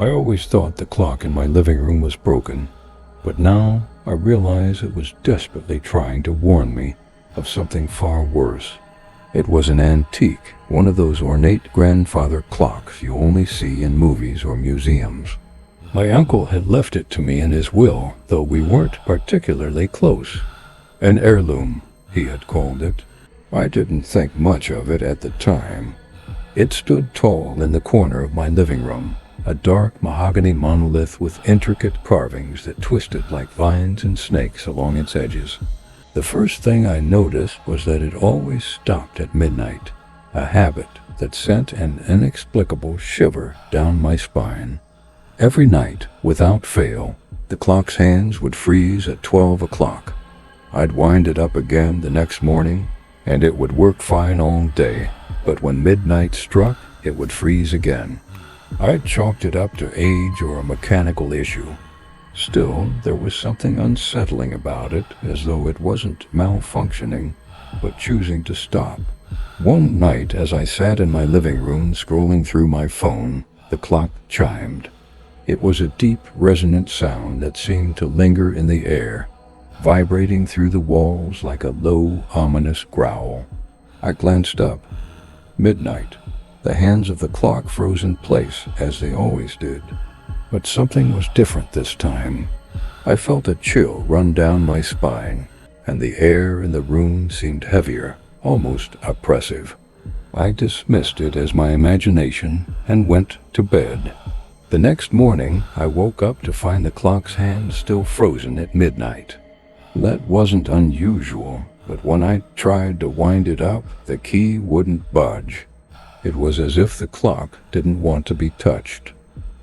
I always thought the clock in my living room was broken, but now I realize it was desperately trying to warn me of something far worse. It was an antique, one of those ornate grandfather clocks you only see in movies or museums. My uncle had left it to me in his will, though we weren't particularly close. An heirloom, he had called it. I didn't think much of it at the time. It stood tall in the corner of my living room, a dark mahogany monolith with intricate carvings that twisted like vines and snakes along its edges. The first thing I noticed was that it always stopped at midnight, a habit that sent an inexplicable shiver down my spine. Every night, without fail, the clock's hands would freeze at 12 o'clock. I'd wind it up again the next morning, and it would work fine all day, but when midnight struck, it would freeze again. I'd chalked it up to age or a mechanical issue. Still, there was something unsettling about it, as though it wasn't malfunctioning, but choosing to stop. One night, as I sat in my living room scrolling through my phone, the clock chimed. It was a deep, resonant sound that seemed to linger in the air, vibrating through the walls like a low, ominous growl. I glanced up. Midnight. The hands of the clock froze in place, as they always did. But something was different this time. I felt a chill run down my spine, and the air in the room seemed heavier, almost oppressive. I dismissed it as my imagination and went to bed. The next morning, I woke up to find the clock's hands still frozen at midnight. That wasn't unusual, but when I tried to wind it up, the key wouldn't budge. It was as if the clock didn't want to be touched.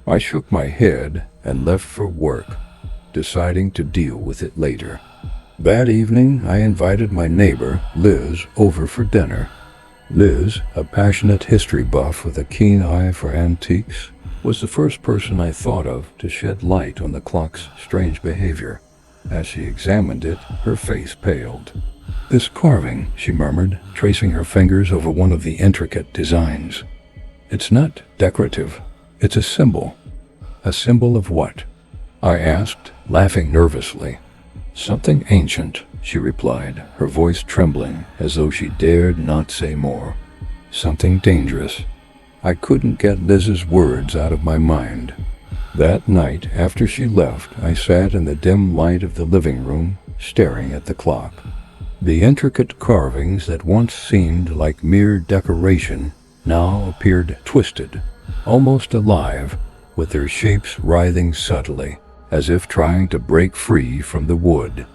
I shook my head and left for work, deciding to deal with it later. That evening, I invited my neighbor, Liz, over for dinner. Liz, a passionate history buff with a keen eye for antiques, was the first person I thought of to shed light on the clock's strange behavior. As she examined it, her face paled. "This carving," she murmured, tracing her fingers over one of the intricate designs. "It's not decorative. It's a symbol." "A symbol of what?" I asked, laughing nervously. "Something ancient," she replied, her voice trembling as though she dared not say more. "Something dangerous." I couldn't get Liz's words out of my mind. That night, after she left, I sat in the dim light of the living room, staring at the clock. The intricate carvings that once seemed like mere decoration now appeared twisted, almost alive, with their shapes writhing subtly, as if trying to break free from the wood.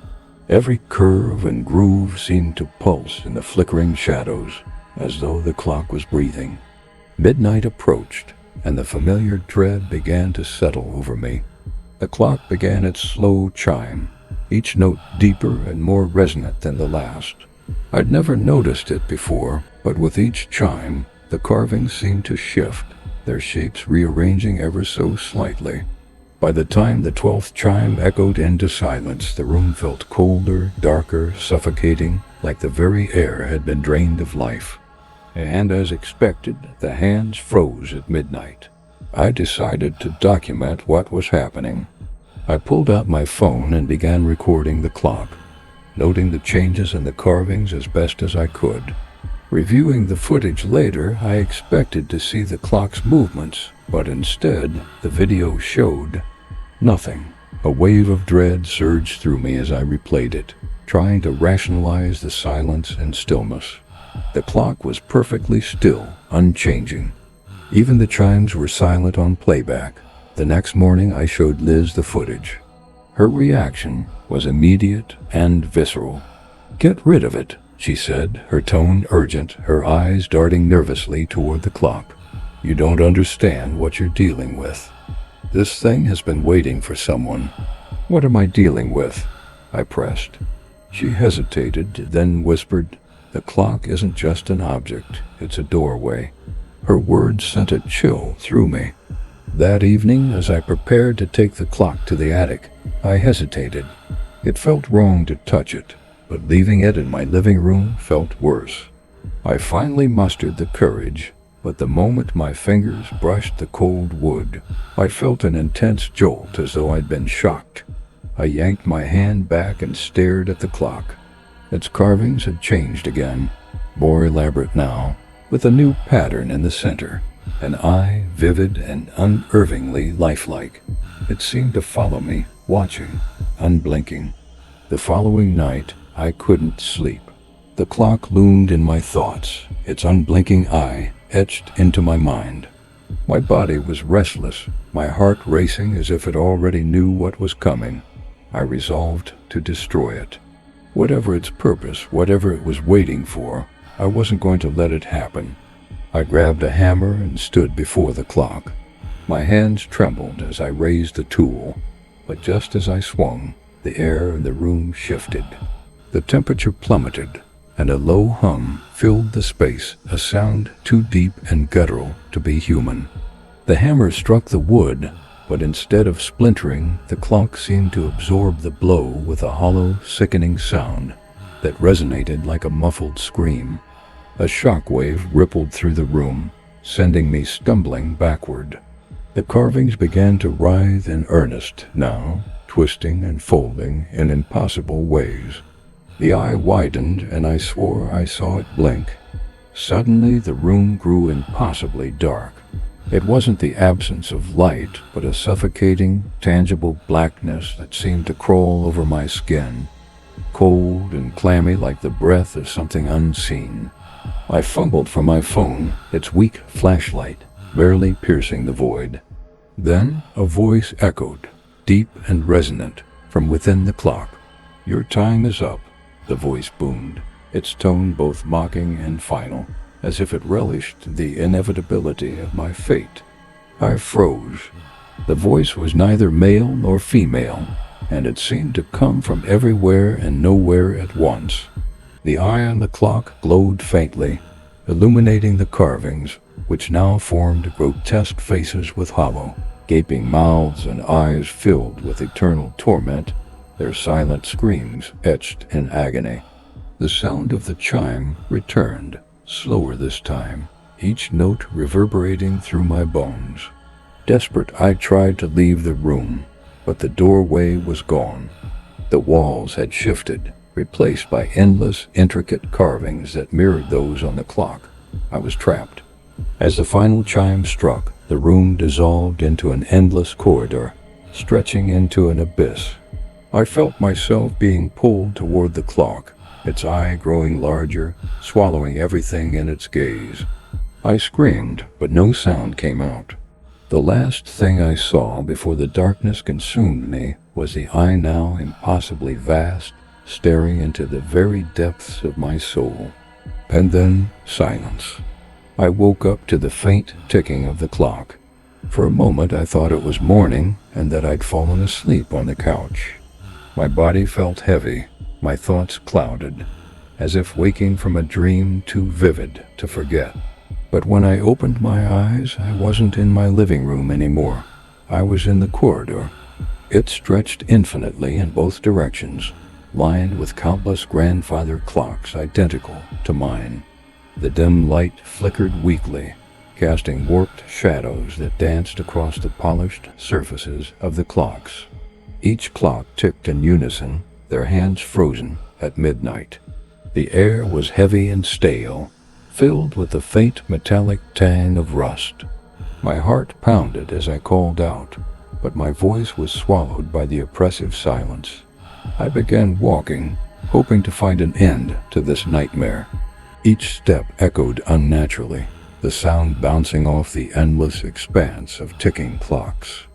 Every curve and groove seemed to pulse in the flickering shadows, as though the clock was breathing. Midnight approached, and the familiar dread began to settle over me. The clock began its slow chime, each note deeper and more resonant than the last. I'd never noticed it before, but with each chime, the carvings seemed to shift, their shapes rearranging ever so slightly. By the time the 12th chime echoed into silence, the room felt colder, darker, suffocating, like the very air had been drained of life. And as expected, the hands froze at midnight. I decided to document what was happening. I pulled out my phone and began recording the clock, noting the changes in the carvings as best as I could. Reviewing the footage later, I expected to see the clock's movements, but instead, the video showed nothing. A wave of dread surged through me as I replayed it, trying to rationalize the silence and stillness. The clock was perfectly still, unchanging. Even the chimes were silent on playback. The next morning, I showed Liz the footage. Her reaction was immediate and visceral. "Get rid of it," she said, her tone urgent, her eyes darting nervously toward the clock. "You don't understand what you're dealing with. This thing has been waiting for someone." "What am I dealing with?" I pressed. She hesitated, then whispered, "The clock isn't just an object, it's a doorway." Her words sent a chill through me. That evening, as I prepared to take the clock to the attic, I hesitated. It felt wrong to touch it, but leaving it in my living room felt worse. I finally mustered the courage, but the moment my fingers brushed the cold wood, I felt an intense jolt as though I'd been shocked. I yanked my hand back and stared at the clock. Its carvings had changed again, more elaborate now, with a new pattern in the center, an eye vivid and unervingly lifelike. It seemed to follow me, watching, unblinking. The following night, I couldn't sleep. The clock loomed in my thoughts, its unblinking eye etched into my mind. My body was restless, my heart racing as if it already knew what was coming. I resolved to destroy it. Whatever its purpose, whatever it was waiting for, I wasn't going to let it happen. I grabbed a hammer and stood before the clock. My hands trembled as I raised the tool, but just as I swung, the air in the room shifted. The temperature plummeted, and a low hum filled the space, a sound too deep and guttural to be human. The hammer struck the wood, but instead of splintering, the clock seemed to absorb the blow with a hollow, sickening sound that resonated like a muffled scream. A shockwave rippled through the room, sending me stumbling backward. The carvings began to writhe in earnest now, twisting and folding in impossible ways. The eye widened, and I swore I saw it blink. Suddenly, the room grew impossibly dark. It wasn't the absence of light, but a suffocating, tangible blackness that seemed to crawl over my skin, cold and clammy like the breath of something unseen. I fumbled for my phone, its weak flashlight barely piercing the void. Then a voice echoed, deep and resonant, from within the clock. "Your time is up," the voice boomed, its tone both mocking and final, as if it relished the inevitability of my fate. I froze. The voice was neither male nor female, and it seemed to come from everywhere and nowhere at once. The eye on the clock glowed faintly, illuminating the carvings, which now formed grotesque faces with hollow, gaping mouths and eyes filled with eternal torment, their silent screams etched in agony. The sound of the chime returned, slower this time, each note reverberating through my bones. Desperate, I tried to leave the room, but the doorway was gone. The walls had shifted, replaced by endless, intricate carvings that mirrored those on the clock. I was trapped. As the final chime struck, the room dissolved into an endless corridor, stretching into an abyss. I felt myself being pulled toward the clock, its eye growing larger, swallowing everything in its gaze. I screamed, but no sound came out. The last thing I saw before the darkness consumed me was the eye now impossibly vast, staring into the very depths of my soul. And then silence. I woke up to the faint ticking of the clock. For a moment I thought it was morning and that I'd fallen asleep on the couch. My body felt heavy, my thoughts clouded, as if waking from a dream too vivid to forget. But when I opened my eyes, I wasn't in my living room anymore. I was in the corridor. It stretched infinitely in both directions, lined with countless grandfather clocks identical to mine. The dim light flickered weakly, casting warped shadows that danced across the polished surfaces of the clocks. Each clock ticked in unison, their hands frozen at midnight. The air was heavy and stale, filled with the faint metallic tang of rust. My heart pounded as I called out, but my voice was swallowed by the oppressive silence. I began walking, hoping to find an end to this nightmare. Each step echoed unnaturally, the sound bouncing off the endless expanse of ticking clocks.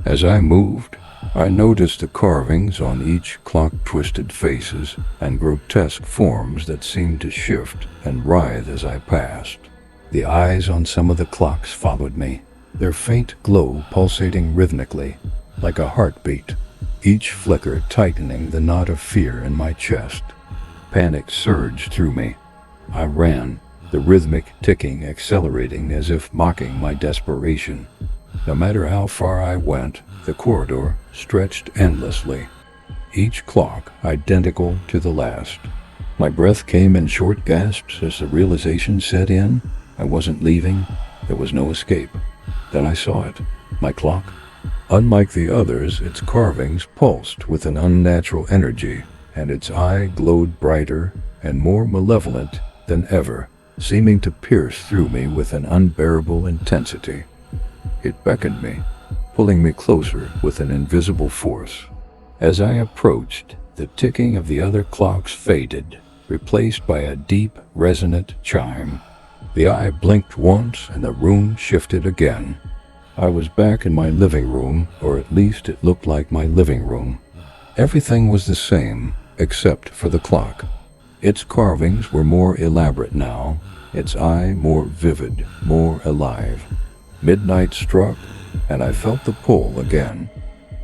As I moved, I noticed the carvings on each clock-twisted faces and grotesque forms that seemed to shift and writhe as I passed. The eyes on some of the clocks followed me, their faint glow pulsating rhythmically, like a heartbeat, each flicker tightening the knot of fear in my chest. Panic surged through me. I ran, the rhythmic ticking accelerating as if mocking my desperation. No matter how far I went, the corridor stretched endlessly, each clock identical to the last. My breath came in short gasps as the realization set in. I wasn't leaving. There was no escape. Then I saw it. My clock. Unlike the others, its carvings pulsed with an unnatural energy, and its eye glowed brighter and more malevolent than ever, seeming to pierce through me with an unbearable intensity. It beckoned me, pulling me closer with an invisible force. As I approached, the ticking of the other clocks faded, replaced by a deep, resonant chime. The eye blinked once and the room shifted again. I was back in my living room, or at least it looked like my living room. Everything was the same, except for the clock. Its carvings were more elaborate now, its eye more vivid, more alive. Midnight struck, and I felt the pull again.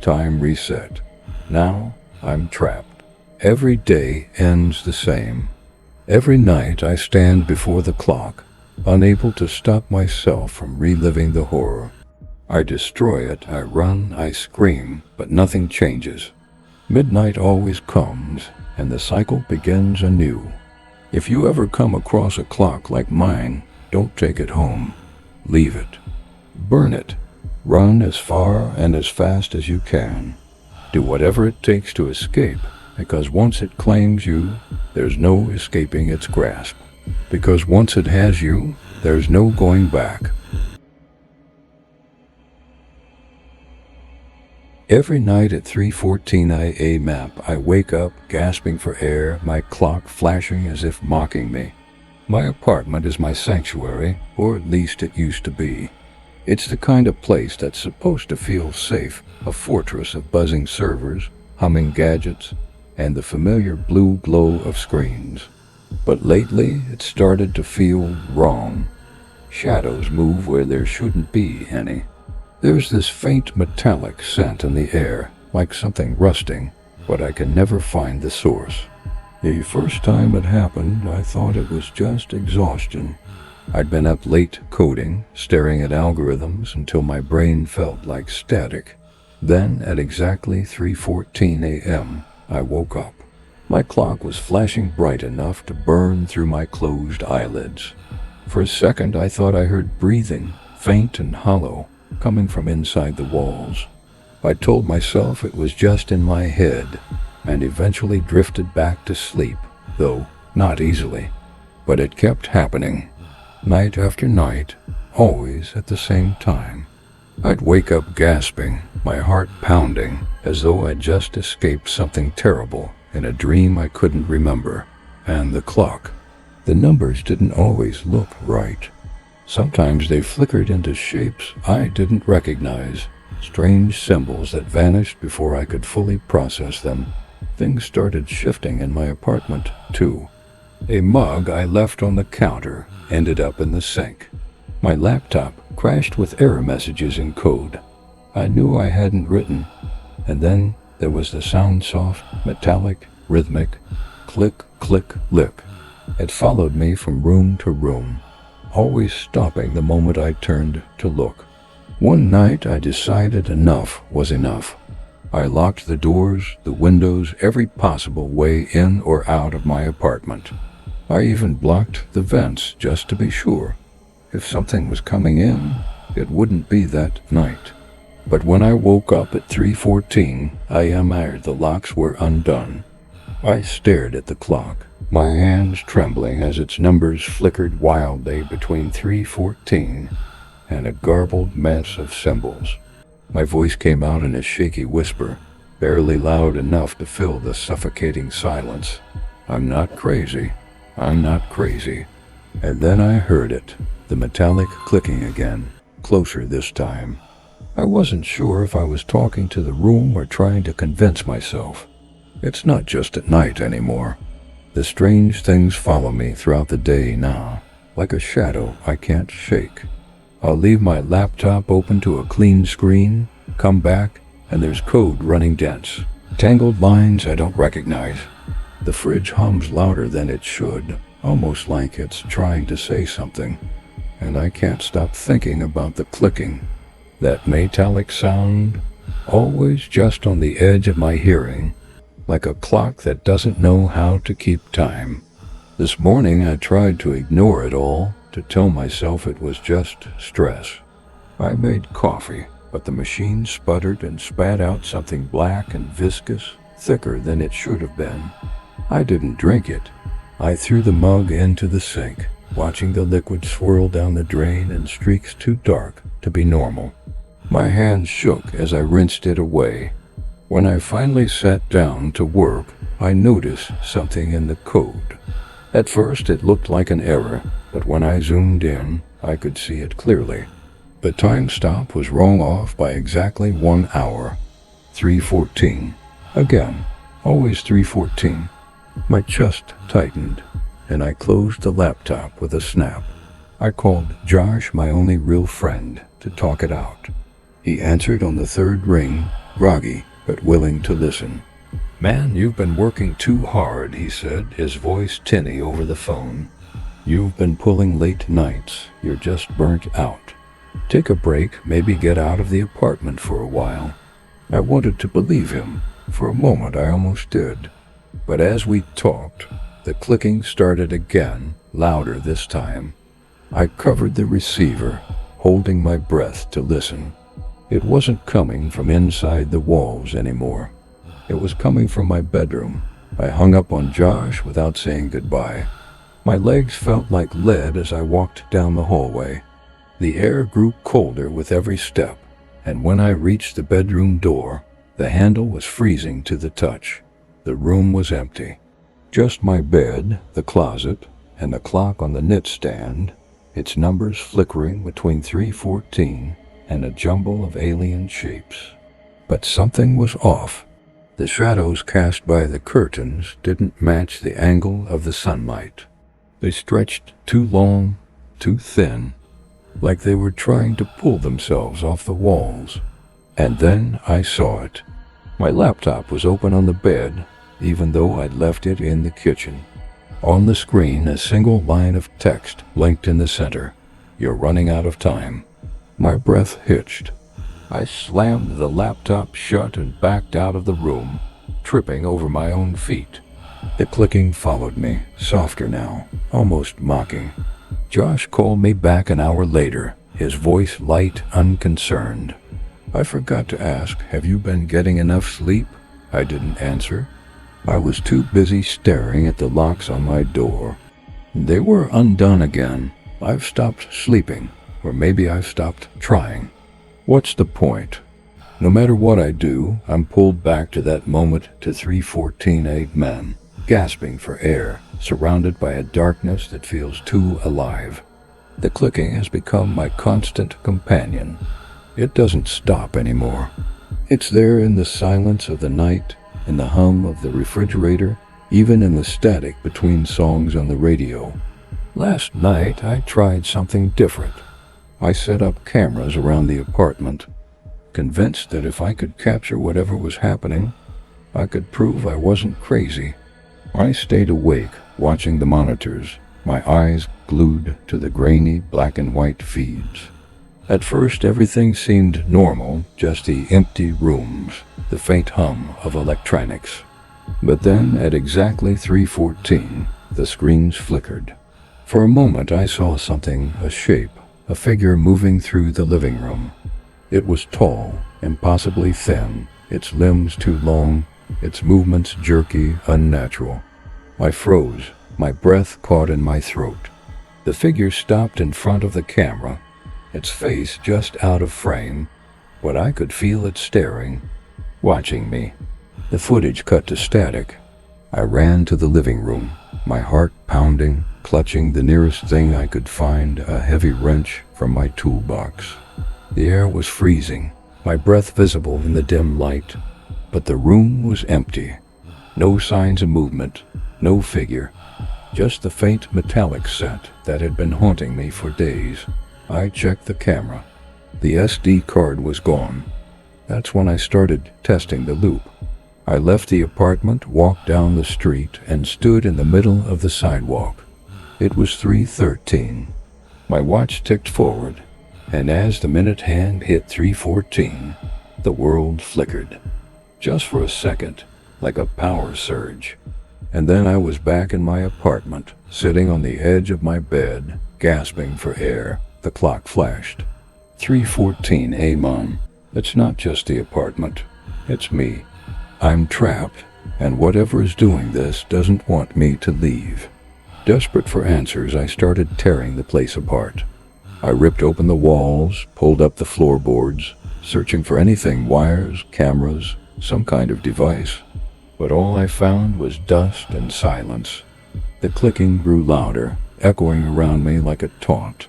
Time reset. Now I'm trapped. Every day ends the same. Every night I stand before the clock, unable to stop myself from reliving the horror. I destroy it, I run, I scream, but nothing changes. Midnight always comes, and the cycle begins anew. If you ever come across a clock like mine, don't take it home. Leave it. Burn it. Run as far and as fast as you can. Do whatever it takes to escape, because once it claims you, there's no escaping its grasp. Because once it has you, there's no going back. Every night at 3:14 a.m. I wake up gasping for air, my clock flashing as if mocking me. My apartment is my sanctuary, or at least it used to be. It's the kind of place that's supposed to feel safe, a fortress of buzzing servers, humming gadgets, and the familiar blue glow of screens. But lately, it started to feel wrong. Shadows move where there shouldn't be any. There's this faint metallic scent in the air, like something rusting, but I can never find the source. The first time it happened, I thought it was just exhaustion. I'd been up late coding, staring at algorithms until my brain felt like static. Then, at exactly 3:14 a.m., I woke up. My clock was flashing bright enough to burn through my closed eyelids. For a second, I thought I heard breathing, faint and hollow, coming from inside the walls. I told myself it was just in my head, and eventually drifted back to sleep, though not easily. But it kept happening. Night after night, always at the same time. I'd wake up gasping, my heart pounding, as though I'd just escaped something terrible in a dream I couldn't remember. And the clock. The numbers didn't always look right. Sometimes they flickered into shapes I didn't recognize, strange symbols that vanished before I could fully process them. Things started shifting in my apartment, too. A mug I left on the counter ended up in the sink. My laptop crashed with error messages in code I knew I hadn't written. And then there was the soft, metallic, rhythmic, click, click, lick. It followed me from room to room, always stopping the moment I turned to look. One night I decided enough was enough. I locked the doors, the windows, every possible way in or out of my apartment. I even blocked the vents just to be sure. If something was coming in, it wouldn't be that night. But when I woke up at 3:14 a.m., the locks were undone. I stared at the clock, my hands trembling as its numbers flickered wildly between 3:14 and a garbled mess of symbols. My voice came out in a shaky whisper, barely loud enough to fill the suffocating silence. I'm not crazy. I'm not crazy. And then I heard it, the metallic clicking again, closer this time. I wasn't sure if I was talking to the room or trying to convince myself. It's not just at night anymore. The strange things follow me throughout the day now, like a shadow I can't shake. I'll leave my laptop open to a clean screen, come back, and there's code running dense. Tangled lines I don't recognize. The fridge hums louder than it should, almost like it's trying to say something. And I can't stop thinking about the clicking. That metallic sound, always just on the edge of my hearing, like a clock that doesn't know how to keep time. This morning I tried to ignore it all, to tell myself it was just stress. I made coffee, but the machine sputtered and spat out something black and viscous, thicker than it should have been. I didn't drink it. I threw the mug into the sink, watching the liquid swirl down the drain in streaks too dark to be normal. My hands shook as I rinsed it away. When I finally sat down to work, I noticed something in the code. At first it looked like an error, but when I zoomed in, I could see it clearly. The time stop was wrong off by exactly 1 hour. 3:14. Again, always 3:14. My chest tightened, and I closed the laptop with a snap. I called Josh, my only real friend, to talk it out. He answered on the third ring, groggy but willing to listen. "Man, you've been working too hard," he said, his voice tinny over the phone. "You've been pulling late nights. You're just burnt out. Take a break, maybe get out of the apartment for a while." I wanted to believe him. For a moment I almost did. But as we talked, the clicking started again, louder this time. I covered the receiver, holding my breath to listen. It wasn't coming from inside the walls anymore. It was coming from my bedroom. I hung up on Josh without saying goodbye. My legs felt like lead as I walked down the hallway. The air grew colder with every step, and when I reached the bedroom door, the handle was freezing to the touch. The room was empty. Just my bed, the closet, and the clock on the knitstand, its numbers flickering between 3:14 and a jumble of alien shapes. But something was off. The shadows cast by the curtains didn't match the angle of the sunlight. They stretched too long, too thin, like they were trying to pull themselves off the walls. And then I saw it. My laptop was open on the bed, even though I'd left it in the kitchen. On the screen, a single line of text blinked in the center. "You're running out of time." My breath hitched. I slammed the laptop shut and backed out of the room, tripping over my own feet. The clicking followed me, softer now, almost mocking. Josh called me back an hour later, his voice light, unconcerned. I forgot to ask, "Have you been getting enough sleep?" I didn't answer. I was too busy staring at the locks on my door. They were undone again. I've stopped sleeping, or maybe I've stopped trying. What's the point? No matter what I do, I'm pulled back to that moment to 3:14 a.m., gasping for air, surrounded by a darkness that feels too alive. The clicking has become my constant companion. It doesn't stop anymore. It's there in the silence of the night, in the hum of the refrigerator, even in the static between songs on the radio. Last night I tried something different. I set up cameras around the apartment, convinced that if I could capture whatever was happening, I could prove I wasn't crazy. I stayed awake, watching the monitors, my eyes glued to the grainy black and white feeds. At first everything seemed normal, just the empty rooms, the faint hum of electronics. But then, at exactly 3:14, the screens flickered. For a moment I saw something, a shape, a figure moving through the living room. It was tall, impossibly thin, its limbs too long, its movements jerky, unnatural. I froze, my breath caught in my throat. The figure stopped in front of the camera, its face just out of frame, but I could feel it staring, watching me. The footage cut to static. I ran to the living room, my heart pounding, clutching the nearest thing I could find, a heavy wrench from my toolbox. The air was freezing, my breath visible in the dim light, but the room was empty. No signs of movement, no figure, just the faint metallic scent that had been haunting me for days. I checked the camera. The SD card was gone. That's when I started testing the loop. I left the apartment, walked down the street, and stood in the middle of the sidewalk. It was 3:13. My watch ticked forward, and as the minute hand hit 3:14, the world flickered. Just for a second, like a power surge. And then I was back in my apartment, sitting on the edge of my bed, Gasping for air, the clock flashed. 3:14 a.m. It's not just the apartment. It's me. I'm trapped, and whatever is doing this doesn't want me to leave. Desperate for answers, I started tearing the place apart. I ripped open the walls, pulled up the floorboards, searching for anything, wires, cameras, some kind of device. But all I found was dust and silence. The clicking grew louder, echoing around me like a taunt.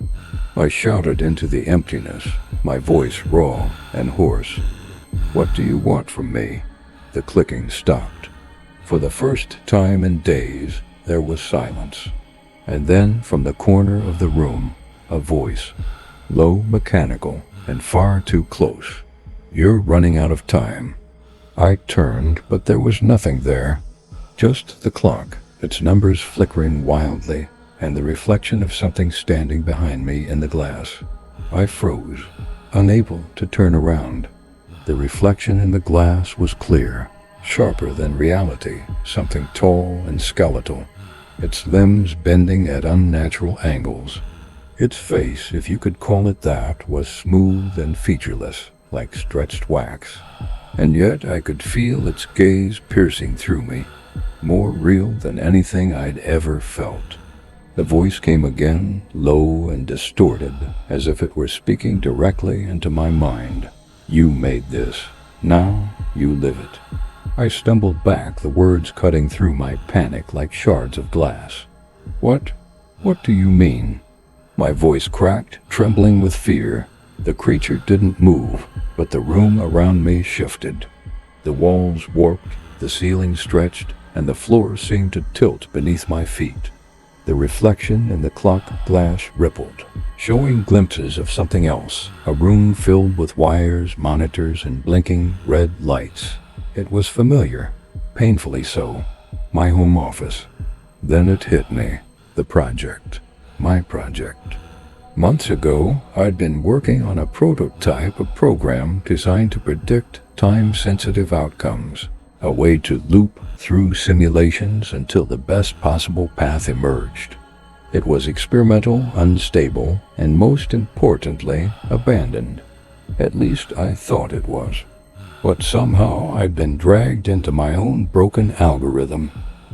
I shouted into the emptiness, my voice raw and hoarse. "What do you want from me?" The clicking stopped. For the first time in days, there was silence. And then, from the corner of the room, a voice, low, mechanical, and far too close. "You're running out of time." I turned, but there was nothing there. Just the clock, its numbers flickering wildly, and the reflection of something standing behind me in the glass. I froze, unable to turn around. The reflection in the glass was clear, sharper than reality, something tall and skeletal, its limbs bending at unnatural angles. Its face, if you could call it that, was smooth and featureless, like stretched wax. And yet I could feel its gaze piercing through me, more real than anything I'd ever felt. The voice came again, low and distorted, as if it were speaking directly into my mind. "You made this. Now you live it." I stumbled back, the words cutting through my panic like shards of glass. What do you mean?" My voice cracked, trembling with fear. The creature didn't move, but the room around me shifted. The walls warped, the ceiling stretched, and the floor seemed to tilt beneath my feet. The reflection in the clock glass rippled, showing glimpses of something else, a room filled with wires, monitors, and blinking red lights. It was familiar, painfully so. My home office. Then it hit me. The project. My project. Months ago, I'd been working on a prototype, a program designed to predict time-sensitive outcomes, a way to loop through simulations until the best possible path emerged. It was experimental, unstable, and most importantly, abandoned. At least I thought it was. But somehow I'd been dragged into my own broken algorithm,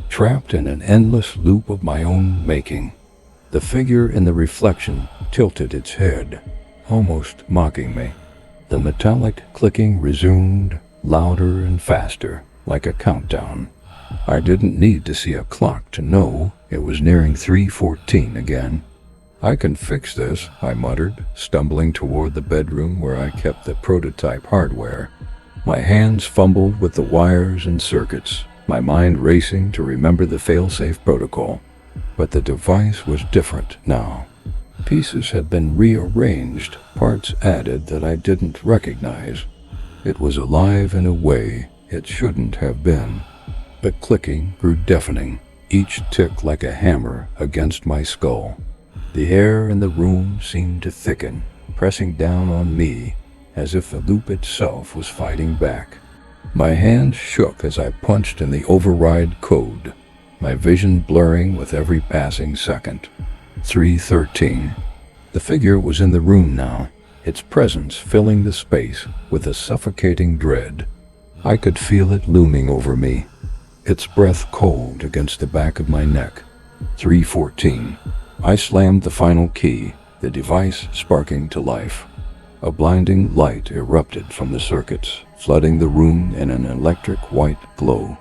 trapped in an endless loop of my own making. The figure in the reflection tilted its head, almost mocking me. The metallic clicking resumed, louder and faster, like a countdown. I didn't need to see a clock to know it was nearing 3:14 again. "I can fix this," I muttered, stumbling toward the bedroom where I kept the prototype hardware. My hands fumbled with the wires and circuits, my mind racing to remember the fail-safe protocol. But the device was different now. Pieces had been rearranged, parts added that I didn't recognize. It was alive in a way it shouldn't have been. The clicking grew deafening, each tick like a hammer against my skull. The air in the room seemed to thicken, pressing down on me, as if the loop itself was fighting back. My hands shook as I punched in the override code, my vision blurring with every passing second. 3:13. The figure was in the room now, its presence filling the space with a suffocating dread. I could feel it looming over me, its breath cold against the back of my neck. 3:14. I slammed the final key, the device sparking to life. A blinding light erupted from the circuits, flooding the room in an electric white glow.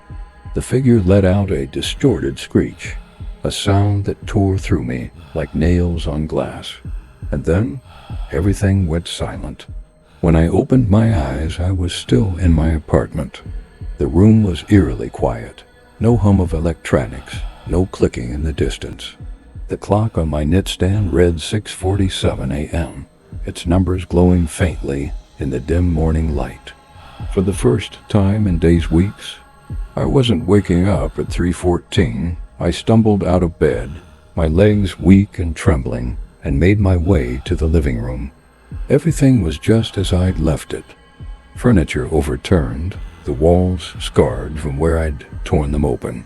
The figure let out a distorted screech, a sound that tore through me like nails on glass. And then, everything went silent. When I opened my eyes, I was still in my apartment. The room was eerily quiet. No hum of electronics, no clicking in the distance. The clock on my nightstand read 6:47 a.m., its numbers glowing faintly in the dim morning light. For the first time in weeks, I wasn't waking up at 3:14. I stumbled out of bed, my legs weak and trembling, and made my way to the living room. Everything was just as I'd left it. Furniture overturned, the walls scarred from where I'd torn them open.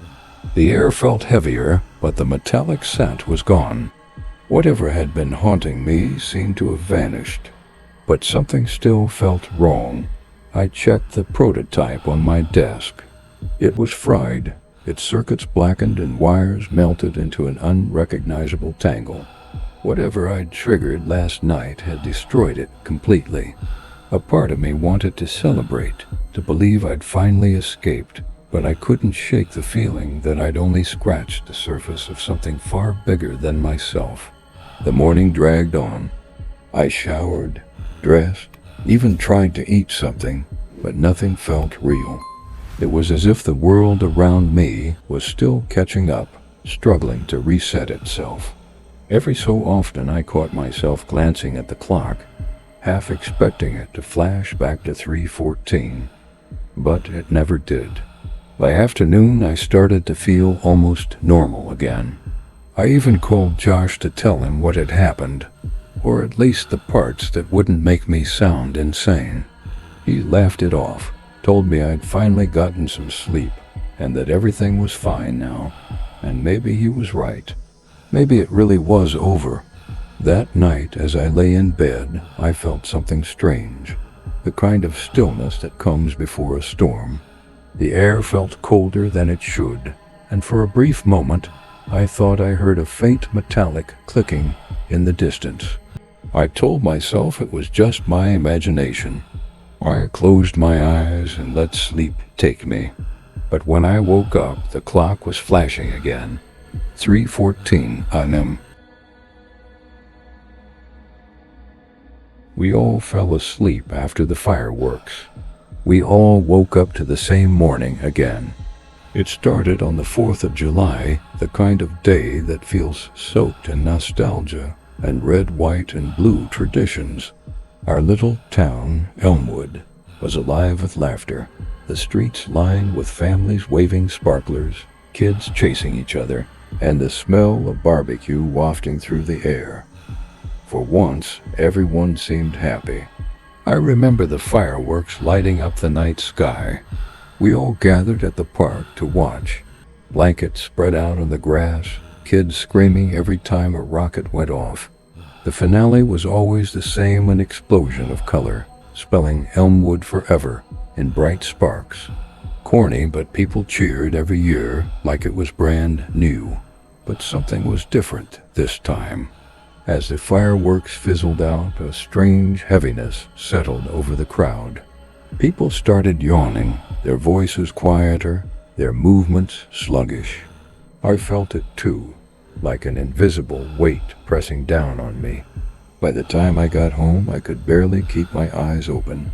The air felt heavier, but the metallic scent was gone. Whatever had been haunting me seemed to have vanished, but something still felt wrong. I checked the prototype on my desk. It was fried, its circuits blackened and wires melted into an unrecognizable tangle. Whatever I'd triggered last night had destroyed it completely. A part of me wanted to celebrate, to believe I'd finally escaped, but I couldn't shake the feeling that I'd only scratched the surface of something far bigger than myself. The morning dragged on. I showered, dressed, even tried to eat something, but nothing felt real. It was as if the world around me was still catching up, struggling to reset itself. Every so often I caught myself glancing at the clock, half expecting it to flash back to 3:14, but it never did. By afternoon, I started to feel almost normal again. I even called Josh to tell him what had happened, or at least the parts that wouldn't make me sound insane. He laughed it off, told me I'd finally gotten some sleep, and that everything was fine now, and maybe he was right. Maybe it really was over. That night, as I lay in bed, I felt something strange, the kind of stillness that comes before a storm. The air felt colder than it should, and for a brief moment, I thought I heard a faint metallic clicking in the distance. I told myself it was just my imagination. I closed my eyes and let sleep take me. But when I woke up, the clock was flashing again. 3:14 a.m. We all fell asleep after the fireworks. We all woke up to the same morning again. It started on the 4th of July, the kind of day that feels soaked in nostalgia and red, white, and blue traditions. Our little town, Elmwood, was alive with laughter, the streets lined with families waving sparklers, kids chasing each other, and the smell of barbecue wafting through the air. For once, everyone seemed happy. I remember the fireworks lighting up the night sky. We all gathered at the park to watch, blankets spread out on the grass, kids screaming every time a rocket went off. The finale was always the same, an explosion of color, spelling Elmwood forever in bright sparks. Corny, but people cheered every year like it was brand new. But something was different this time. As the fireworks fizzled out, a strange heaviness settled over the crowd. People started yawning, their voices quieter, their movements sluggish. I felt it too, like an invisible weight pressing down on me. By the time I got home, I could barely keep my eyes open.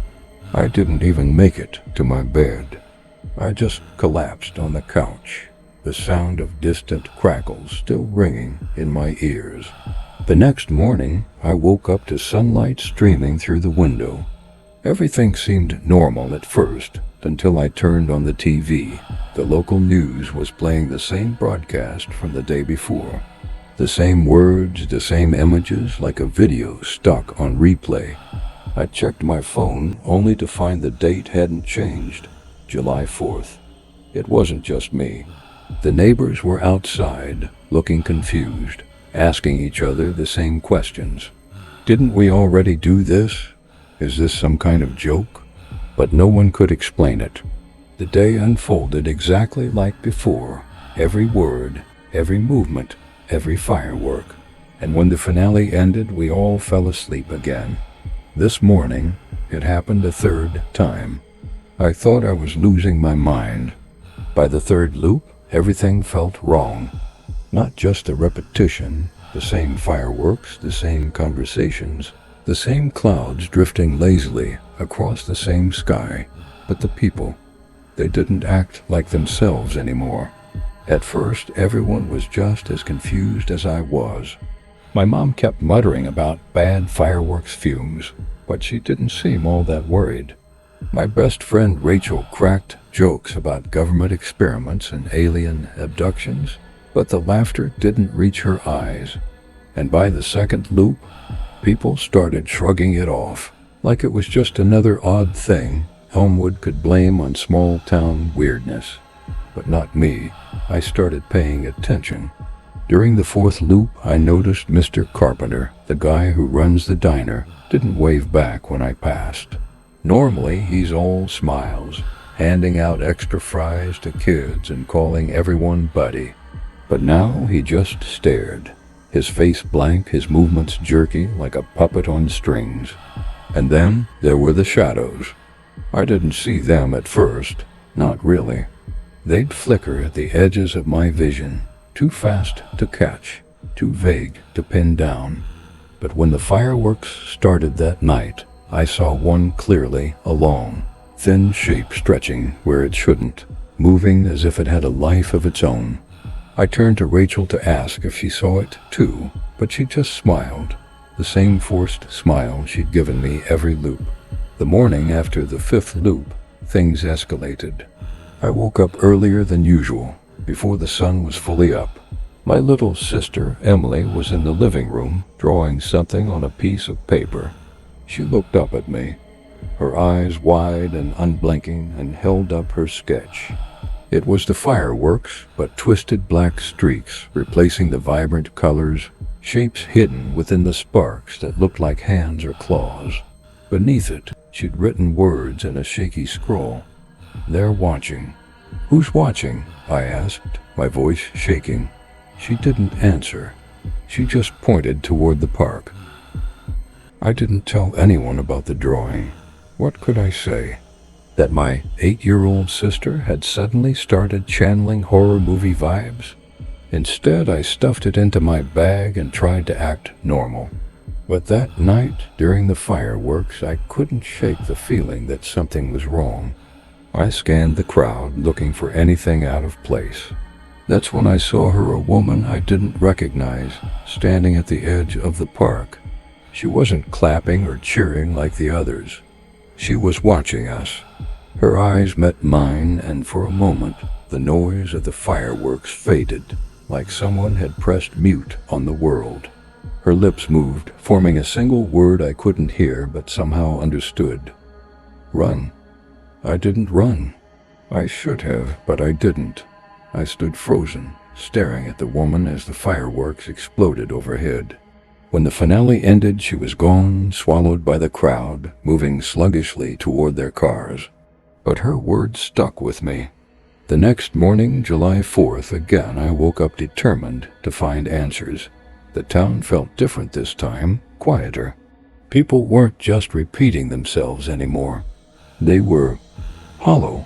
I didn't even make it to my bed. I just collapsed on the couch, the sound of distant crackles still ringing in my ears. The next morning, I woke up to sunlight streaming through the window. Everything seemed normal at first, until I turned on the TV. The local news was playing the same broadcast from the day before. The same words, the same images, like a video stuck on replay. I checked my phone only to find the date hadn't changed. July 4th. It wasn't just me. The neighbors were outside, looking confused, asking each other the same questions. Didn't we already do this? Is this some kind of joke? But no one could explain it. The day unfolded exactly like before. Every word, every movement, every firework. And when the finale ended, we all fell asleep again. This morning, it happened a third time. I thought I was losing my mind. By the third loop, everything felt wrong. Not just the repetition, the same fireworks, the same conversations, the same clouds drifting lazily across the same sky, but the people. They didn't act like themselves anymore. At first, everyone was just as confused as I was. My mom kept muttering about bad fireworks fumes, but she didn't seem all that worried. My best friend Rachel cracked jokes about government experiments and alien abductions, but the laughter didn't reach her eyes. And by the second loop, people started shrugging it off, like it was just another odd thing Elmwood could blame on small-town weirdness. But not me. I started paying attention. During the fourth loop, I noticed Mr. Carpenter, the guy who runs the diner, didn't wave back when I passed. Normally, he's all smiles, handing out extra fries to kids and calling everyone buddy. But now he just stared, his face blank, his movements jerky like a puppet on strings. And then there were the shadows. I didn't see them at first, not really. They'd flicker at the edges of my vision, too fast to catch, too vague to pin down. But when the fireworks started that night, I saw one clearly, a long, thin shape stretching where it shouldn't, moving as if it had a life of its own. I turned to Rachel to ask if she saw it too, but she just smiled, the same forced smile she'd given me every loop. The morning after the fifth loop, things escalated. I woke up earlier than usual, before the sun was fully up. My little sister, Emily, was in the living room, drawing something on a piece of paper. She looked up at me, her eyes wide and unblinking, and held up her sketch. It was the fireworks, but twisted black streaks replacing the vibrant colors, shapes hidden within the sparks that looked like hands or claws. Beneath it, she'd written words in a shaky scrawl. "They're watching." "Who's watching?" I asked, my voice shaking. She didn't answer. She just pointed toward the park. I didn't tell anyone about the drawing. What could I say? That my 8-year-old sister had suddenly started channeling horror movie vibes? Instead, I stuffed it into my bag and tried to act normal. But that night, during the fireworks, I couldn't shake the feeling that something was wrong. I scanned the crowd, looking for anything out of place. That's when I saw her, a woman I didn't recognize, standing at the edge of the park. She wasn't clapping or cheering like the others. She was watching us. Her eyes met mine, and for a moment, the noise of the fireworks faded, like someone had pressed mute on the world. Her lips moved, forming a single word I couldn't hear but somehow understood. "Run." I didn't run. I should have, but I didn't. I stood frozen, staring at the woman as the fireworks exploded overhead. When the finale ended, she was gone, swallowed by the crowd, moving sluggishly toward their cars. But her words stuck with me. The next morning, July 4th, again I woke up determined to find answers. The town felt different this time, quieter. People weren't just repeating themselves anymore. They were hollow.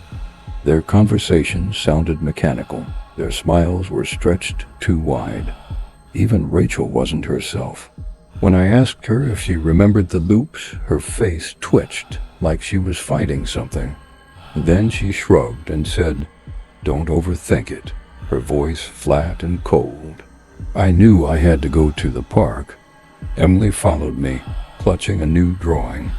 Their conversations sounded mechanical. Their smiles were stretched too wide. Even Rachel wasn't herself. When I asked her if she remembered the loops, her face twitched like she was fighting something. Then she shrugged and said, "Don't overthink it," her voice flat and cold. I knew I had to go to the park. Emily followed me, clutching a new drawing.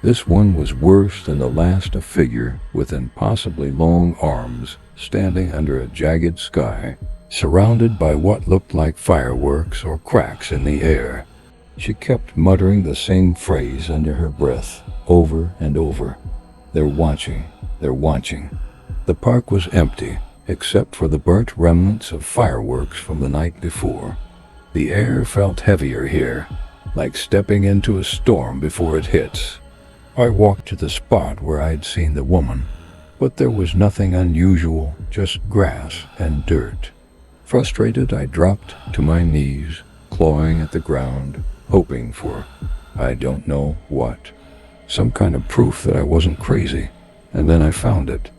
This one was worse than the last, a figure with impossibly long arms, standing under a jagged sky, surrounded by what looked like fireworks or cracks in the air. She kept muttering the same phrase under her breath, over and over. "They're watching, they're watching." The park was empty, except for the burnt remnants of fireworks from the night before. The air felt heavier here, like stepping into a storm before it hits. I walked to the spot where I'd seen the woman, but there was nothing unusual, just grass and dirt. Frustrated, I dropped to my knees, clawing at the ground, hoping for, I don't know what. Some kind of proof that I wasn't crazy, and then I found it.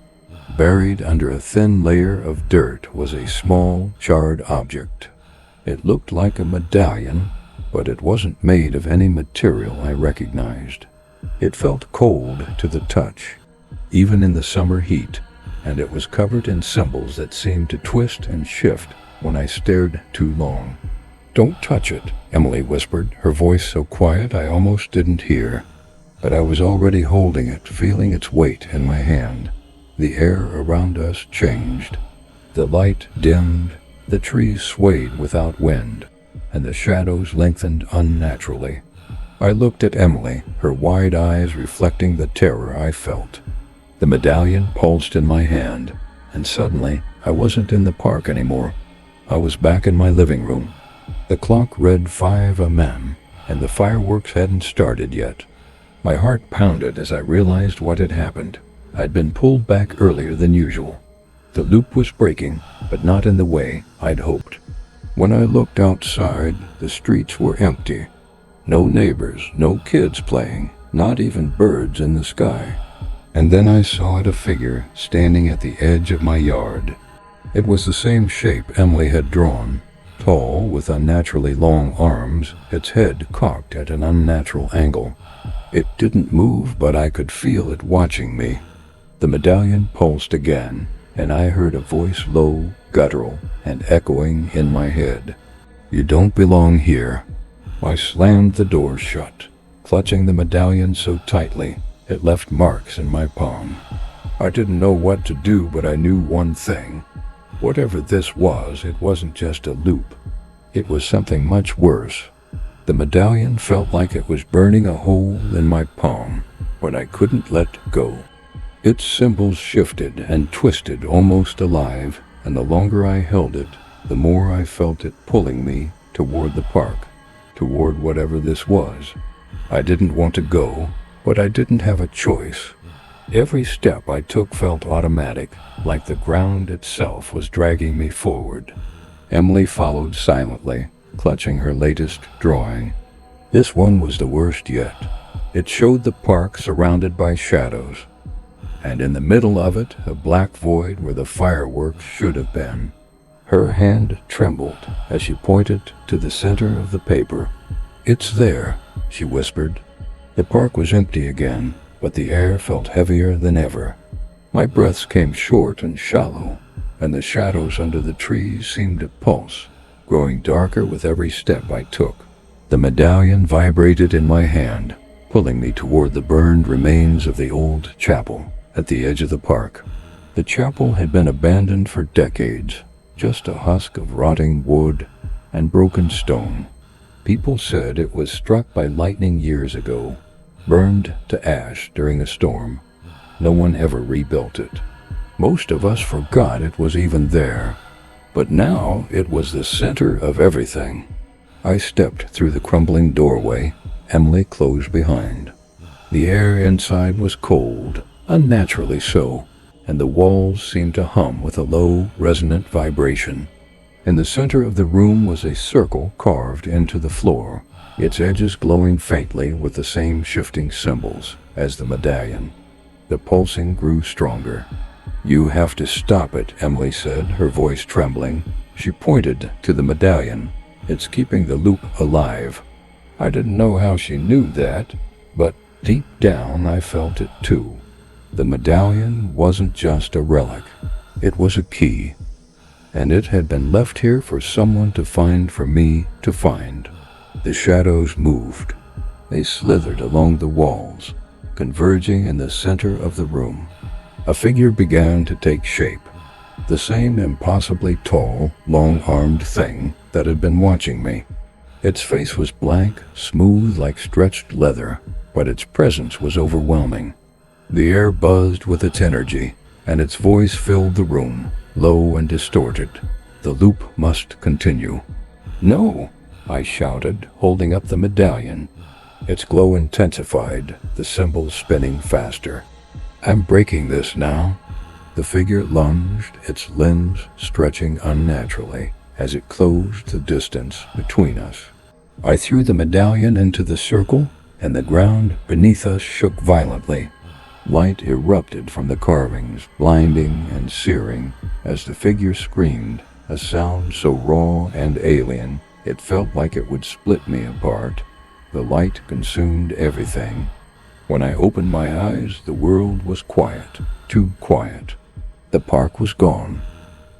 Buried under a thin layer of dirt was a small, charred object. It looked like a medallion, but it wasn't made of any material I recognized. It felt cold to the touch, even in the summer heat, and it was covered in symbols that seemed to twist and shift when I stared too long. "Don't touch it," Emily whispered, her voice so quiet I almost didn't hear. But I was already holding it, feeling its weight in my hand. The air around us changed. The light dimmed, the trees swayed without wind, and the shadows lengthened unnaturally. I looked at Emily, her wide eyes reflecting the terror I felt. The medallion pulsed in my hand, and suddenly I wasn't in the park anymore. I was back in my living room. The clock read 5 a.m., and the fireworks hadn't started yet. My heart pounded as I realized what had happened. I'd been pulled back earlier than usual. The loop was breaking, but not in the way I'd hoped. When I looked outside, the streets were empty. No neighbors, no kids playing, not even birds in the sky. And then I saw a figure standing at the edge of my yard. It was the same shape Emily had drawn, tall with unnaturally long arms, its head cocked at an unnatural angle. It didn't move, but I could feel it watching me. The medallion pulsed again, and I heard a voice low, guttural, and echoing in my head. "You don't belong here." I slammed the door shut, clutching the medallion so tightly it left marks in my palm. I didn't know what to do, but I knew one thing. Whatever this was, it wasn't just a loop. It was something much worse. The medallion felt like it was burning a hole in my palm, but I couldn't let go. Its symbols shifted and twisted, almost alive, and the longer I held it, the more I felt it pulling me toward the park, toward whatever this was. I didn't want to go, but I didn't have a choice. Every step I took felt automatic, like the ground itself was dragging me forward. Emily followed silently, clutching her latest drawing. This one was the worst yet. It showed the park surrounded by shadows, and in the middle of it, a black void where the fireworks should have been. Her hand trembled as she pointed to the center of the paper. "It's there," she whispered. The park was empty again, but the air felt heavier than ever. My breaths came short and shallow, and the shadows under the trees seemed to pulse, growing darker with every step I took. The medallion vibrated in my hand, pulling me toward the burned remains of the old chapel at the edge of the park. The chapel had been abandoned for decades, just a husk of rotting wood and broken stone. People said it was struck by lightning years ago, burned to ash during a storm. No one ever rebuilt it. Most of us forgot it was even there, but now it was the center of everything. I stepped through the crumbling doorway. Emily closed behind. The air inside was cold, unnaturally so, and the walls seemed to hum with a low, resonant vibration. In the center of the room was a circle carved into the floor, its edges glowing faintly with the same shifting symbols as the medallion. The pulsing grew stronger. "You have to stop it," Emily said, her voice trembling. She pointed to the medallion. "It's keeping the loop alive." I didn't know how she knew that, but deep down I felt it too. The medallion wasn't just a relic. It was a key, and it had been left here for someone to find, for me to find. The shadows moved. They slithered along the walls, converging in the center of the room. A figure began to take shape, the same impossibly tall, long-armed thing that had been watching me. Its face was blank, smooth like stretched leather, but its presence was overwhelming. The air buzzed with its energy, and its voice filled the room, low and distorted. The loop must continue. "No!" I shouted, holding up the medallion. Its glow intensified, the symbols spinning faster. "I'm breaking this now." The figure lunged, its limbs stretching unnaturally as it closed the distance between us. I threw the medallion into the circle, and the ground beneath us shook violently. Light erupted from the carvings, blinding and searing, as the figure screamed, a sound so raw and alien, it felt like it would split me apart. The light consumed everything. When I opened my eyes, the world was quiet, too quiet. The park was gone.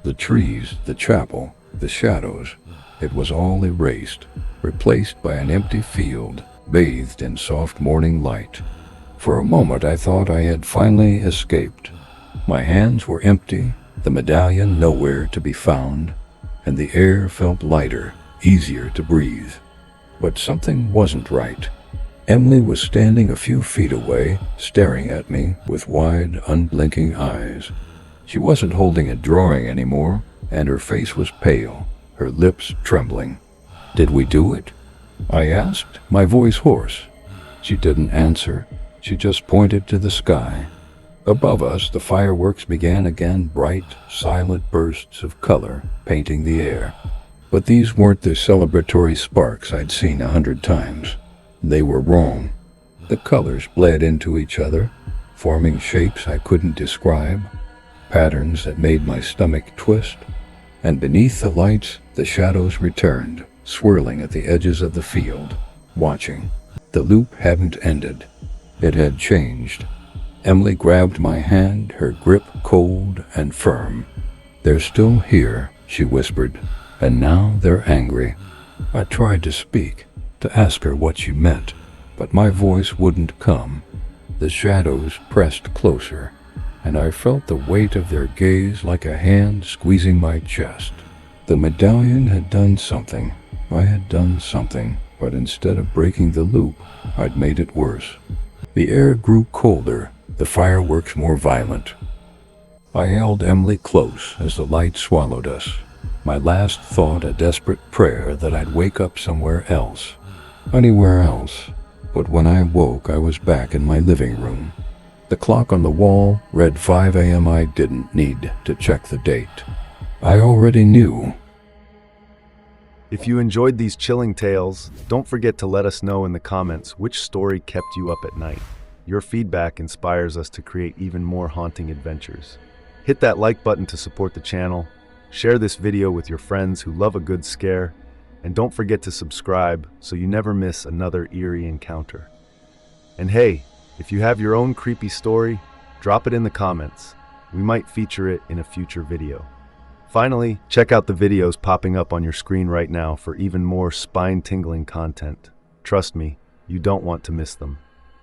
The trees, the chapel, the shadows, it was all erased, replaced by an empty field, bathed in soft morning light. For a moment I thought I had finally escaped. My hands were empty, the medallion nowhere to be found, and the air felt lighter, easier to breathe. But something wasn't right. Emily was standing a few feet away, staring at me with wide, unblinking eyes. She wasn't holding a drawing anymore, and her face was pale, her lips trembling. "Did we do it?" I asked, my voice hoarse. She didn't answer. She just pointed to the sky. Above us, the fireworks began again, bright, silent bursts of color painting the air. But these weren't the celebratory sparks I'd seen 100 times. They were wrong. The colors bled into each other, forming shapes I couldn't describe, patterns that made my stomach twist. And beneath the lights, the shadows returned, swirling at the edges of the field, watching. The loop hadn't ended. It had changed. Emily grabbed my hand, her grip cold and firm. "They're still here," she whispered, "and now they're angry." I tried to speak, to ask her what she meant, but my voice wouldn't come. The shadows pressed closer, and I felt the weight of their gaze like a hand squeezing my chest. The medallion had done something. I had done something, but instead of breaking the loop, I'd made it worse. The air grew colder, the fireworks more violent. I held Emily close as the light swallowed us. My last thought a desperate prayer that I'd wake up somewhere else. Anywhere else. But when I woke, I was back in my living room. The clock on the wall read 5 a.m. I didn't need to check the date. I already knew. If you enjoyed these chilling tales, don't forget to let us know in the comments which story kept you up at night. Your feedback inspires us to create even more haunting adventures. Hit that like button to support the channel, share this video with your friends who love a good scare, and don't forget to subscribe so you never miss another eerie encounter. And hey, if you have your own creepy story, drop it in the comments. We might feature it in a future video. Finally, check out the videos popping up on your screen right now for even more spine-tingling content. Trust me, you don't want to miss them.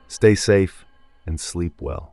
Stay safe and sleep well.